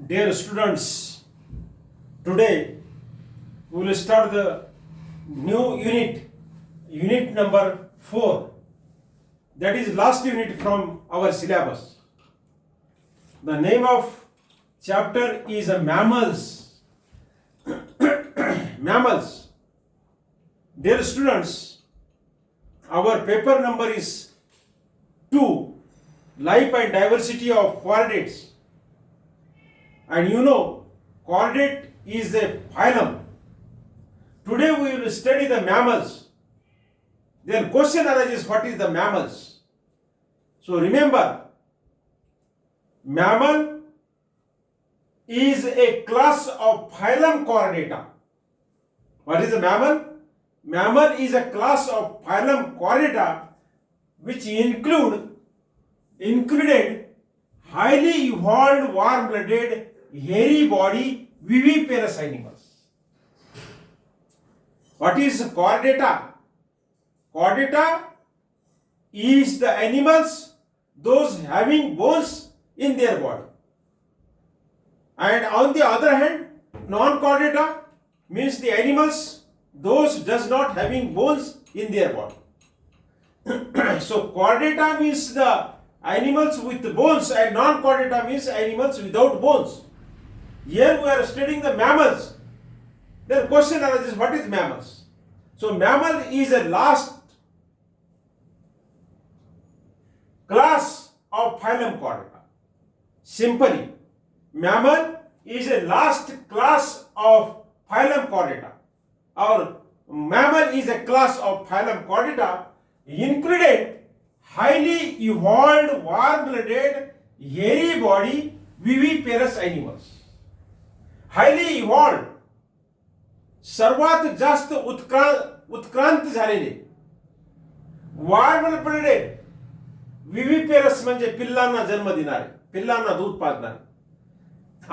Dear students, today we will start the new unit number 4. That is last unit from our syllabus. The name of chapter is mammals. Mammals. Dear students, our paper number is 2, Life and Diversity of Chordates. And you know, chordate is a phylum. Today we will study the mammals. Then question arises, what is the mammals? So remember, mammal is a class of phylum Chordata. What is a mammal? Mammal is a class of phylum Chordata which included highly evolved warm-blooded hairy body viviparous animals. What is chordata? Chordata is the animals those having bones in their body. And on the other hand, non-chordata means the animals those does not having bones in their body. So chordata means the animals with bones and non-chordata means animals without bones. Here we are studying the mammals. Then question arises, what is mammals? So mammal is a last class of phylum Chordata. Simply, mammal is a last class of phylum Chordata. Or mammal is a class of phylum Chordata included highly evolved warm-blooded hairy body viviparous animals. Highly evolved सर्वात जास्त उत्क्रांत झालेले warm blooded viviparous म्हणजे पिल्लांना जन्म देणारे, पिल्लांना दूध पाजणारे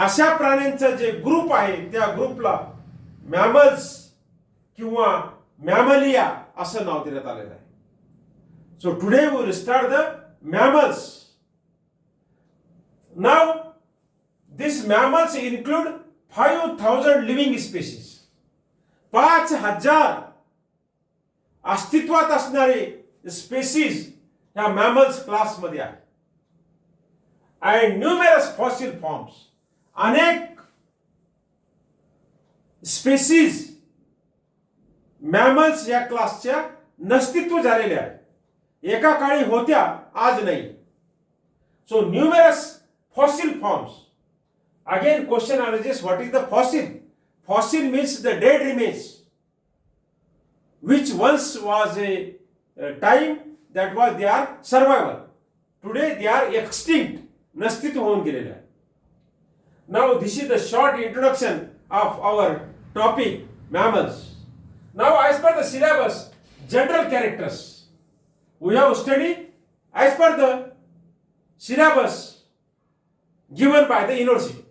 अशा प्राण्यांचा जे ग्रुप आहे त्या ग्रुपला मॅमल्स किंवा मॅमलिया असं नाव देण्यात आलेलं आहे. So today we will start the mammals. Now this mammals include 5,000 living species. 5,000 अस्तित्वात असणारे स्पेसीज ह्या मॅमल्स क्लास मध्ये आहे. अँड न्यूमेरस फॉसिल फॉर्म्स, अनेक स्पेसीज मॅमल्स या क्लासच्या नस्तित्व झालेले आहे. एका काळी होत्या, आज नाही. So numerous fossil forms. Again question arises, what is the fossil? Fossil means the dead remains which once was a time that was their survival. Today they are extinct. नस्तित्व होऊन गेलेले आहे. Now this is the short introduction of our topic mammals. Now as per the syllabus, general characters we have studied as per the syllabus given by the university.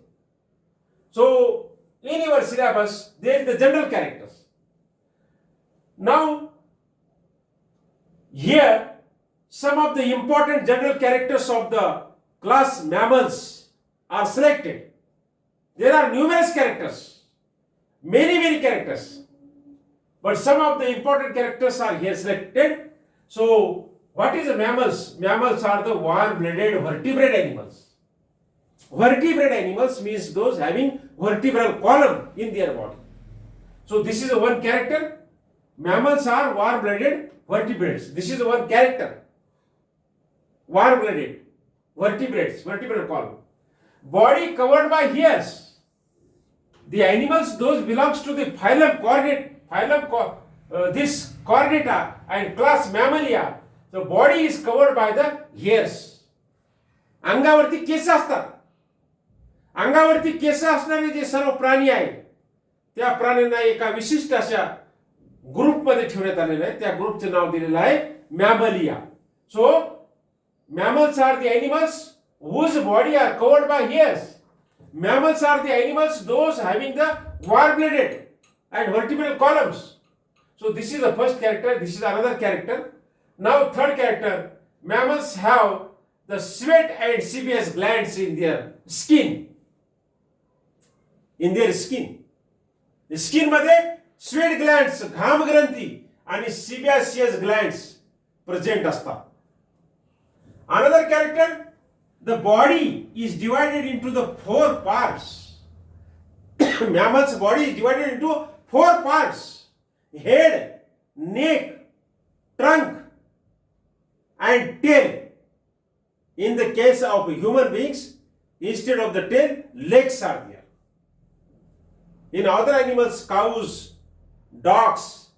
So, in your syllabus, there is the general characters. Now, here, some of the important general characters of the class mammals are selected. There are numerous characters, many characters, but some of the important characters are here selected. So, what is the mammals? Mammals are the warm-blooded vertebrate animals. Vertebrate animals means those having vertebral column in their body. So this is one character. Mammals are warm-blooded vertebrates. This is one character. Warm-blooded vertebrates, vertebral column. Body covered by hairs. The animals those belongs to the phylum Chordate, this Chordata and class Mammalia. The body is covered by the hairs. अंगावरती case असतात. अंगावरती case असणारे जे सर्व प्राणी आहेत त्या प्राण्यांना एका विशिष्ट अशा ग्रुपमध्ये ठेवण्यात आलेलं आहे. त्या ग्रुपचे नाव दिलेलं आहे Mammalia. So mammals are the animals whose body are covered by hairs. Mammals are the animals those having the warm-blooded and vertebral columns. So this is the first character, this is another character. Now third character, mammals have the sweat and sebum glands in their skin. in their skin. Skin मध्ये sweat glands, घाम ग्रंथी आणि sebaceous glands present असतात. Another character, the body is divided into the 4 parts. Mammal's body is divided into 4 parts: head, neck, trunk, and tail. In the case of human beings, instead of the tail, legs are there. In other animals, cows, dogs,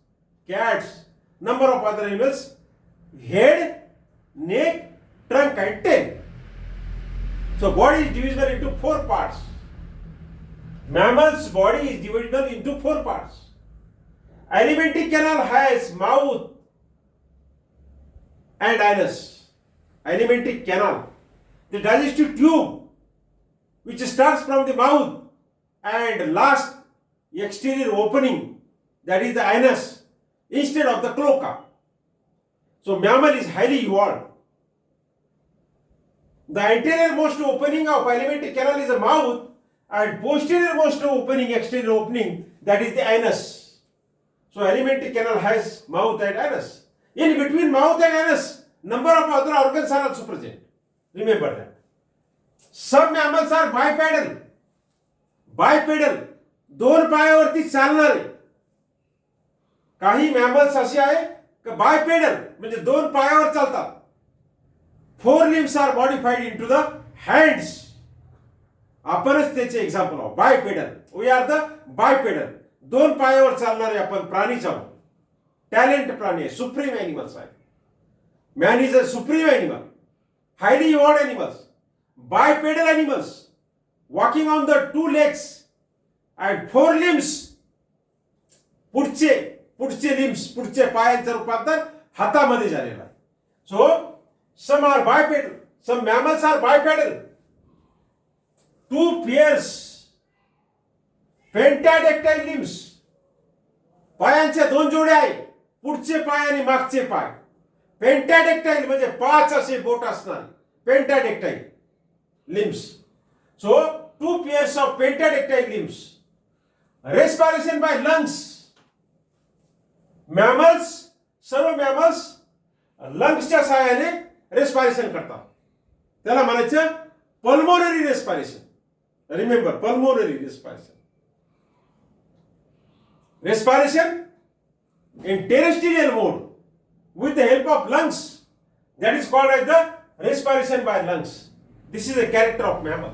cats, number of other animals, head, neck, trunk and tail. So body is divisible into 4 parts. Mammal's body is divisible into 4 parts. Alimentary canal has mouth and anus. Alimentary canal, the digestive tube which starts from the mouth and last exterior opening, that is the anus, instead of the cloaca. So mammal is highly evolved. The anterior-most opening of alimentary canal is the mouth, and posterior-most opening, exterior opening, that is the anus. So alimentary canal has mouth and anus. In between mouth and anus, number of other organs are also present. Remember that. Some mammals are bipedal. Bipedal, 2 पायावरती चालणारे. काही mammals असे आहे की bipedal म्हणजे 2 पायावर चालतात. 4 limbs are modified into the hands. आपणच त्याचे एक्झाम्पल आहोत. Bipedal, we are the bipedal. 2 पायावर चालणारे आपण प्राणीच आहोत. टॅलेंट प्राणी आहे, सुप्रीम ॲनिमल्स आहे. Man is a supreme animal, highly evolved animals, bipedal animals, walking on the 2 legs and 4 limbs. पुढचे लिम्स, पुढचे पायांचं रूपांतर हातामध्ये झालेलं आहे. सो some are bipedal, some mammals are bipedal. 2 pairs pentadactyl limbs. पायांच्या 2 जोड्या आहे, पुढचे पाय आणि मागचे पाय. पेंटाडेक्टाइल म्हणजे 5 असे बोट असणार. Pentadactyl limbs. So 2 pairs of pentadactyl limbs. Respiration by lungs. Mammals, सर्व mammals लंग्सच्या सहाय्याने रेस्पिरेशन करतात. त्याला म्हणायचं pulmonary respiration. Remember, pulmonary respiration. Respiration in terrestrial mode with the help of lungs, that is called as the respiration by lungs. This is the character of mammal.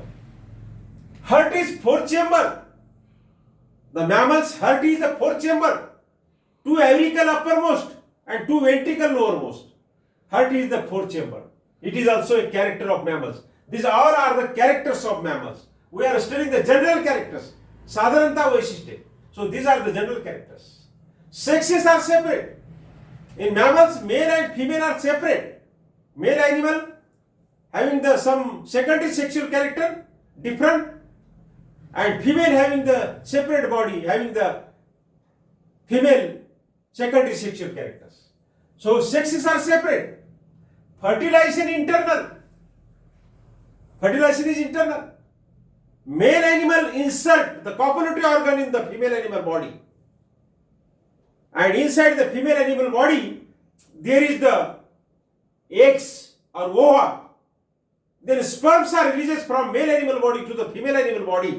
Heart is 4 chamber. The mammal's heart is the 4 chamber. 2 auricle uppermost and 2 ventricle lowermost. Heart is the 4 chamber. It is also a character of mammals. These all are the characters of mammals. We are studying the general characters. साधारणता वैशिष्ट्ये. So these are the general characters. Sexes are separate. In mammals, male and female are separate. Male animal having the some secondary sexual character different, and female having the separate body, having the female secondary sexual characters. So sexes are separate. Fertilization internal. Fertilization is internal. Male animal insert the copulatory organ in the female animal body, and inside the female animal body there is the eggs or ova. Then sperms are released from male animal body to the female animal body,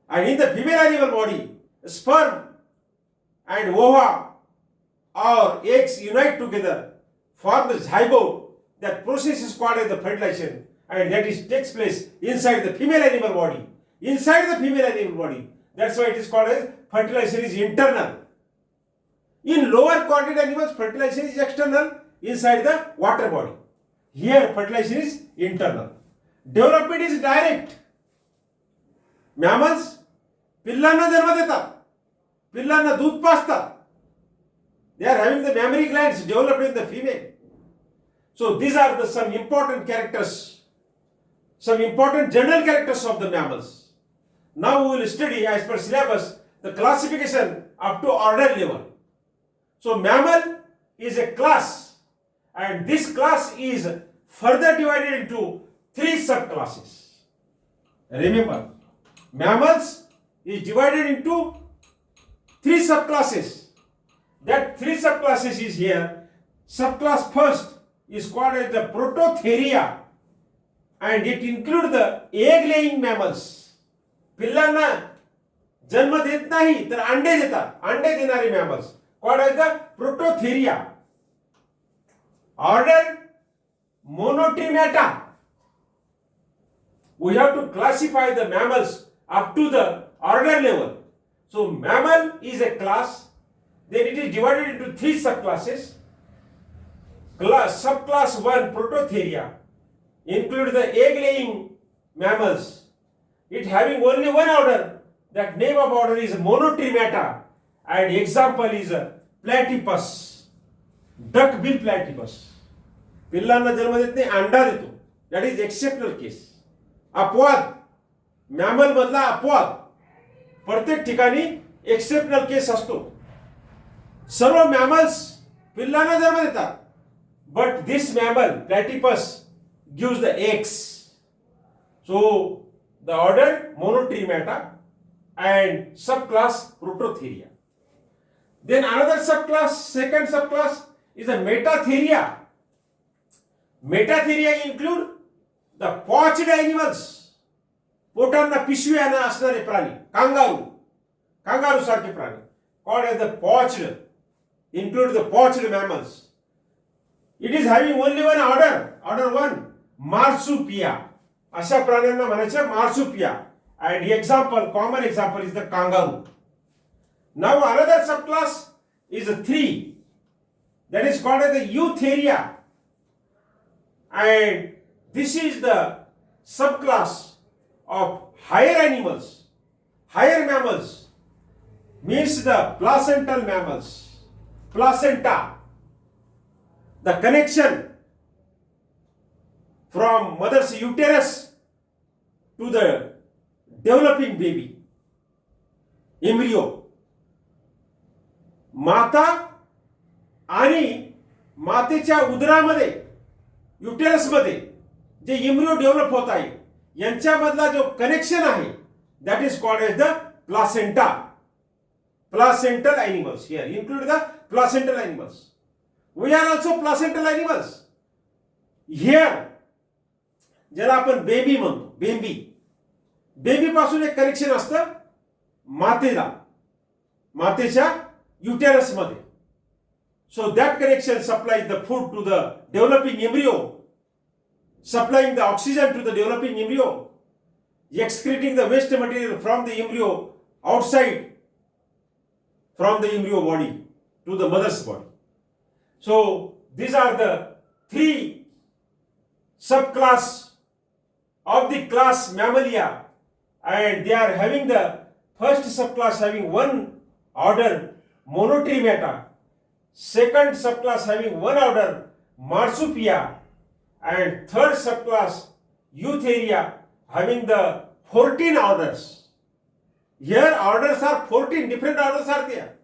and in the female animal body sperm and ova or eggs unite together, form the zygote. That process is called as the fertilization, and that is takes place inside the female animal body. Inside the female animal body. That's why it is called as fertilization is internal. In lower chordate animals, fertilization is external inside the water body. Here, fertilization is internal. Development is direct. Mammals पिल्लांना जन्म देतात, पिल्लांना दूध पाजतात. They are having the mammary glands developed in the female. So these are the some important characters, some important general characters of the mammals. Now we will study as per syllabus the classification up to order level. So mammal is a class, and this class is further divided into 3 subclasses. Remember, mammals is divided into three subclasses. That three subclasses is here. Subclass first is called as the Prototheria, and it includes the egg-laying mammals. पिल्लांना जन्म देत नाही तर अंडे देतात, अंडे देणारे mammals called as the Prototheria. Order Monotremata. We have to classify the mammals up to the order level. So mammal is a class, then it is divided into three subclasses. Subclass 1 Prototheria include the egg-laying mammals. It having only one order. That name of order is Monotremata, and example is Platypus, duck-bill platypus. पिल्लांना जन्म देत नाही, अंडा देतो. That is exceptional case. अपवाद, mammal मधला अपवाद. प्रत्येक ठिकाणी एक्सेप्शनल केस असतो. सर्व मॅमल्स पिल्लांना जन्म देतात, but this mammal platypus gives the eggs. So the order Monotremata and subclass Prototheria. Then another subclass, second subclass is a Metatheria. Metatheria include the pouched animals. पोटांना पिशव्या असणारे प्राणी, kangaroo सारखे प्राणी called as the pouched, include the pouched mammals. It is having only one order 1 Marsupia. अशा प्राण्यांना म्हणायचं मार्सुपिया. And common example is the kangaroo. Now another subclass is a 3, that is called as the Eutheria, and this is the subclass of higher animals. Higher mammals means the placental mammals. Placenta, the connection from mother's uterus to the developing baby, embryo. माता आणि मातेच्या उदरामध्ये, युटेरसमध्ये जे embryo develop होत आहे यांच्यामधला जो connection आहे, that is called as the placenta. Placental animals here include the placental animals. We are also placental animals. Here ज्याला आपण baby म्हणतो, बेबी पासून एक कनेक्शन असतं मातेला, मातेच्या युटेरस मध्ये. So that connection supplies the food to the developing embryo, supplying the oxygen to the developing embryo, excreting the waste material from the embryo outside from the embryo body to the mother's body. So these are the three subclass of the class Mammalia, and they are having the first subclass having one order Monotremata, second subclass having one order Marsupia, and third subclass Eutheria having the 14 orders. Here orders are 14, different orders are there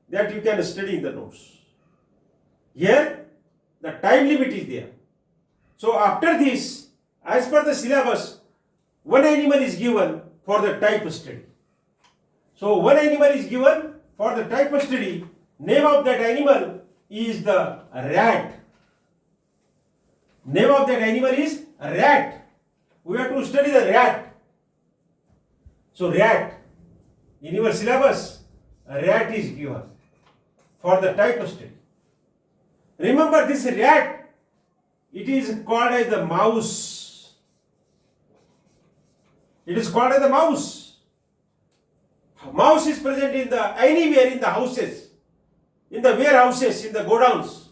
that you can study in the notes. Here the time limit is there. So after this, as per the syllabus, one animal is given for the type study. So one animal is given for the type study. Name of that animal is the rat. Name of that animal is rat. We have to study the rat. So rat, in your syllabus, rat is given for the type study. Remember this rat, it is called as the mouse. It is called as the mouse. Mouse is present in the anywhere in the houses, in the warehouses, in the godowns,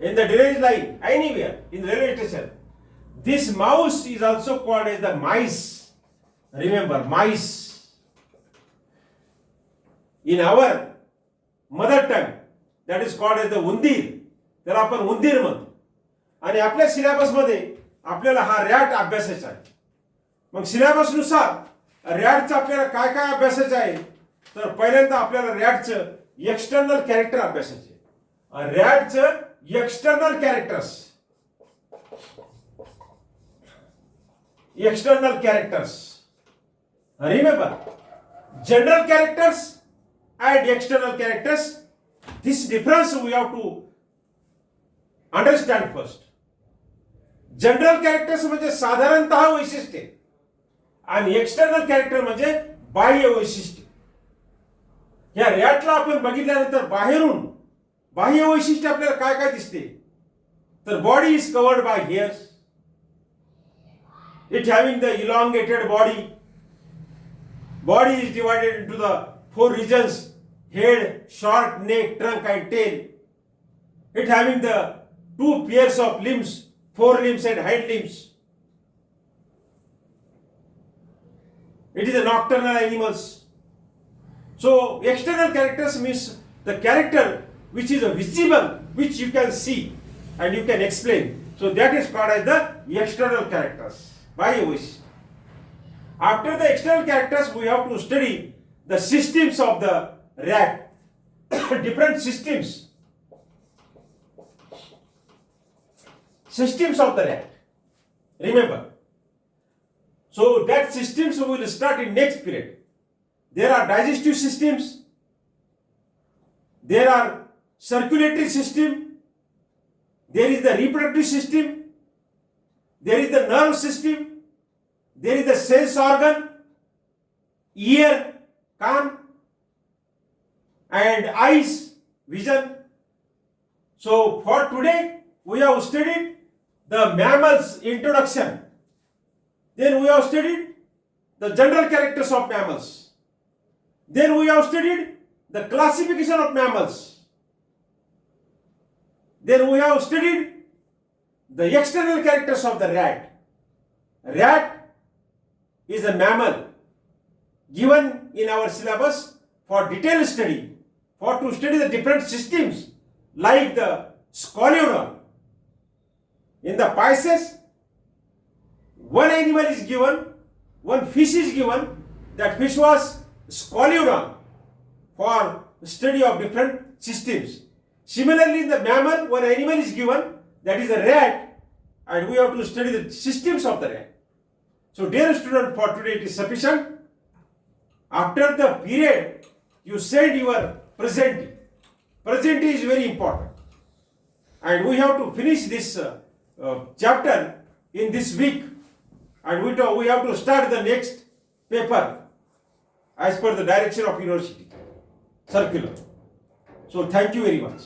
in the drainage line, anywhere in the railway station. This mouse is also called as the mice. Remember, mice. In our mother tongue, that is called as the undir. त्याला आपण उंदीर म्हणतो. आणि आपल्या syllabus मध्ये आपल्याला हा rat अभ्यासायचा आहे. मग सिलेबस नुसार रॅटचं आपल्याला काय काय अभ्यासायचं आहे, तर पहिल्यांदा आपल्याला रॅटचं एक्सटर्नल कॅरेक्टर अभ्यासायचे. रॅटचं external characters, Remember, general characters and external characters. This difference we have to understand first. General characters म्हणजे साधारणतः वैशिष्ट्ये आणि एक्सटर्नल कॅरेक्टर म्हणजे बाह्य वैशिष्ट्य. या रॅटला आपण बघितल्यानंतर बाहेरून बाह्य वैशिष्ट्य आपल्याला काय काय दिसते तर body is covered by hairs. It having the elongated body. Body is divided into the 4 regions: head, short neck, trunk and tail. It having the 2 pairs of limbs, 4 limbs and hind limbs. It is a nocturnal animals. So external characters means the character which is visible, which you can see and you can explain. So that is called as the external characters by wish. After the external characters, we have to study the systems of the rat. Different systems. Systems of the rat. Remember. So that systems we will start in next period. There are digestive systems. There are circulatory system. There is the reproductive system. There is the nerve system. There is the sense organ, ear, कान, and eyes, vision. So for today we have studied the mammals introduction. Then we have studied the general characters of mammals. Then we have studied the classification of mammals. Then we have studied the external characters of the rat. Rat is a mammal given in our syllabus for detailed study, for to study the different systems like the scoliodon. In the Pisces, one animal is given, one fish is given, that fish was scoliodon for study of different systems. Similarly, in the mammal, one animal is given, that is a rat, and we have to study the systems of the rat. So dear student, for today it is sufficient. After the period, you send your presenting. Presenting is very important. And we have to finish this chapter in this week. And we have to start the next paper as per the direction of university circular. So thank you very much.